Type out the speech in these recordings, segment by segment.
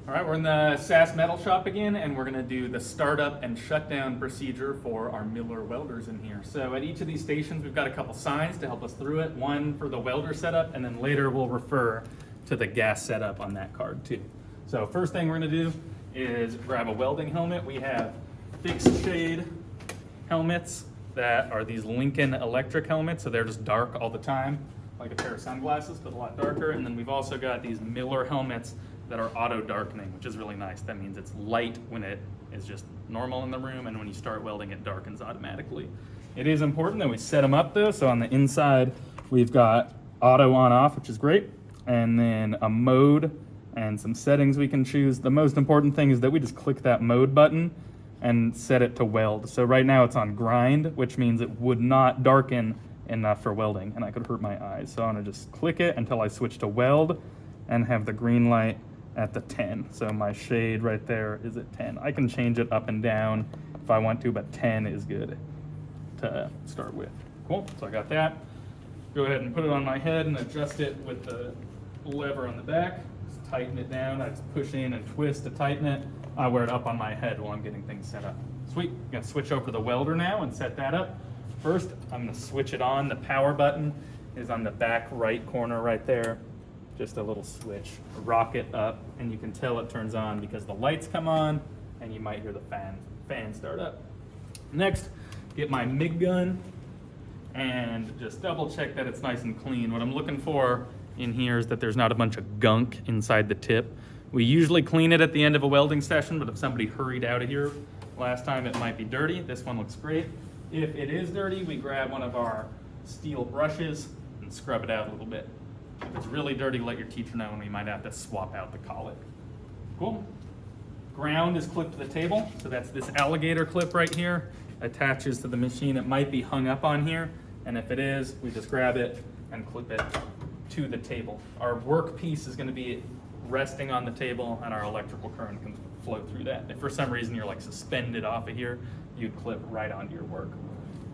All right, we're in the SAS metal shop again, and we're gonna do the startup and shutdown procedure for our Miller welders in here. So at each of these stations, we've got a couple signs to help us through it. One for the welder setup, and then later we'll refer to the gas setup on that card too. So first thing we're gonna do is grab a welding helmet. We have fixed shade helmets that are these Lincoln electric helmets, so they're just dark all the time, like a pair of sunglasses, but a lot darker. And then we've also got these Miller helmets that are auto darkening, which is really nice. That means it's light when it is just normal in the room, and when you start welding, it darkens automatically. It is important that we set them up though. So on the inside, we've got auto on off, which is great, and then a mode and some settings we can choose. The most important thing is that we just click that mode button and set it to weld. So right now it's on grind, which means it would not darken enough for welding, and I could hurt my eyes. So I'm gonna just click it until I switch to weld and have the green light at the 10. So my shade right there is at 10. I can change it up and down if I want to, but 10 is good to start with. Cool, so I got that. Go ahead and put it on my head and adjust it with the lever on the back. Just tighten it down. I just push in and twist to tighten it. I wear it up on my head while I'm getting things set up. Sweet, I'm gonna switch over to the welder now and set that up. First, I'm gonna switch it on. The power button is on the back right corner right there. Just a little switch, rock it up, and you can tell it turns on because the lights come on and you might hear the fan start up. Next, get my MIG gun and just double check that it's nice and clean. What I'm looking for in here is that there's not a bunch of gunk inside the tip. We usually clean it at the end of a welding session, but if somebody hurried out of here last time, it might be dirty. This one looks great. If it is dirty, we grab one of our steel brushes and scrub it out a little bit. If it's really dirty, let your teacher know, and we might have to swap out the collet. Cool. Ground is clipped to the table, so that's this alligator clip right here, attaches to the machine. It might be hung up on here, and if it is, we just grab it and clip it to the table. Our work piece is going to be resting on the table, and our electrical current can flow through that. If for some reason you're like suspended off of here, you'd clip right onto your work.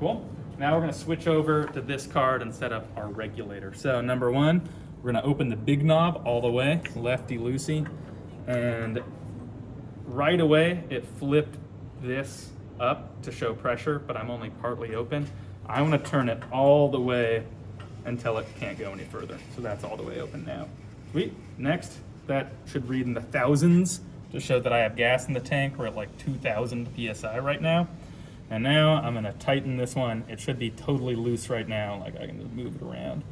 Cool. Now we're going to switch over to this card and set up our regulator. So number one, we're going to open the big knob all the way, lefty-loosey, and right away it flipped this up to show pressure, but I'm only partly open. I want to turn it all the way until it can't go any further. So that's all the way open now. Sweet. Next, that should read in the thousands to show that I have gas in the tank. We're at like 2,000 PSI right now. And now I'm gonna tighten this one. It should be totally loose right now, like I can just move it around.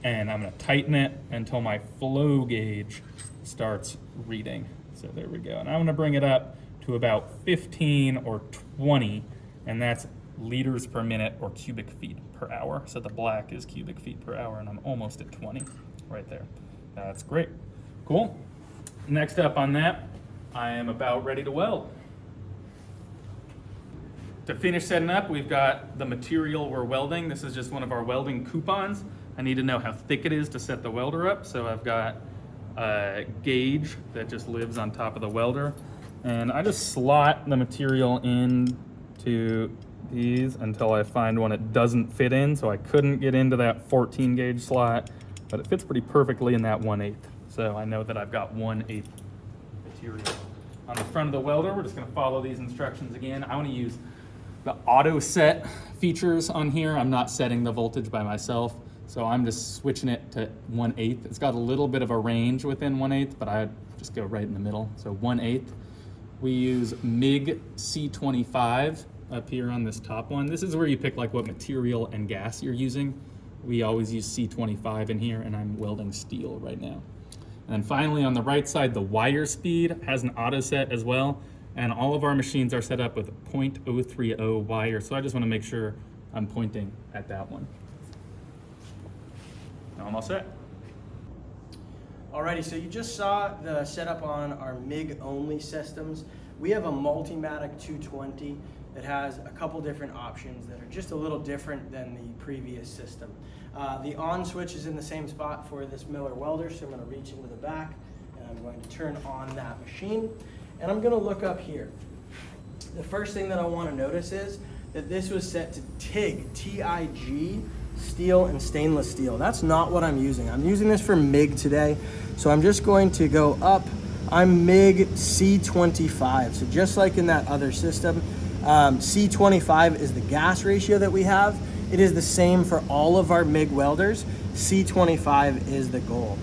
And I'm gonna tighten it until my flow gauge starts reading. So there we go. And I'm gonna bring it up to about 15 or 20, and that's liters per minute or cubic feet per hour. So the black is cubic feet per hour, and I'm almost at 20 right there. That's great. Cool. Next up on that, I am about ready to weld. To finish setting up, we've got the material we're welding. This is just one of our welding coupons. I need to know how thick it is to set the welder up. So I've got a gauge that just lives on top of the welder. And I just slot the material into these until I find one it doesn't fit in. So I couldn't get into that 14 gauge slot, but it fits pretty perfectly in that 1/8. So I know that I've got 1/8 material. On the front of the welder, we're just gonna follow these instructions again. I wanna use the auto set features on here. I'm not setting the voltage by myself, so I'm just switching it to 1/8. It's got a little bit of a range within 1/8, but I just go right in the middle. So 1/8. We use MIG C25 up here on this top one. This is where you pick like what material and gas you're using. We always use C25 in here, and I'm welding steel right now. And then finally on the right side, the wire speed has an auto set as well. And all of our machines are set up with 0.030 wire. So I just want to make sure I'm pointing at that one. Now I'm all set. Alrighty, so you just saw the setup on our MIG only systems. We have a Multimatic 220 that has a couple different options that are just a little different than the previous system. The on switch is in the same spot for this Miller welder, so I'm going to reach into the back and I'm going to turn on that machine. And I'm going to look up here. The first thing that I want to notice is that this was set to TIG, T-I-G, steel and stainless steel. That's not what I'm using. I'm using this for MIG today. So I'm just going to go up I'm MIG C25. So just like in that other system, C25 is the gas ratio that we have. It is the same for all of our MIG welders. C25 is the goal.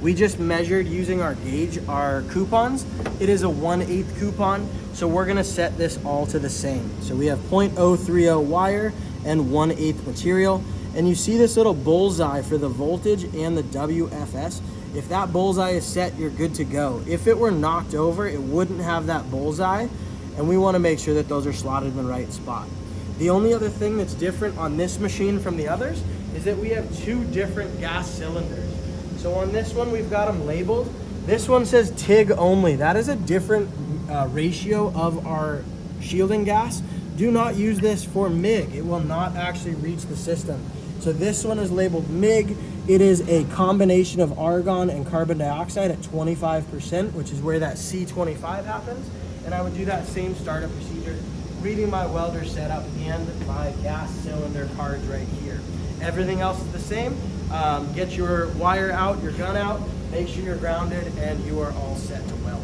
We just measured using our gauge, our coupons. It is a 1/8 coupon, so we're gonna set this all to the same. So we have 0.030 wire and 1/8 material. And you see this little bullseye for the voltage and the WFS. If that bullseye is set, you're good to go. If it were knocked over, it wouldn't have that bullseye, and we wanna make sure that those are slotted in the right spot. The only other thing that's different on this machine from the others is that we have 2 different gas cylinders. So on this one, we've got them labeled. This one says TIG only. That is a different ratio of our shielding gas. Do not use this for MIG. It will not actually reach the system. So this one is labeled MIG. It is a combination of argon and carbon dioxide at 25%, which is where that C25 happens. And I would do that same startup procedure, reading my welder setup and my gas cylinder cards right here. Everything else is the same. Get your wire out, your gun out, make sure you're grounded, and you are all set to weld.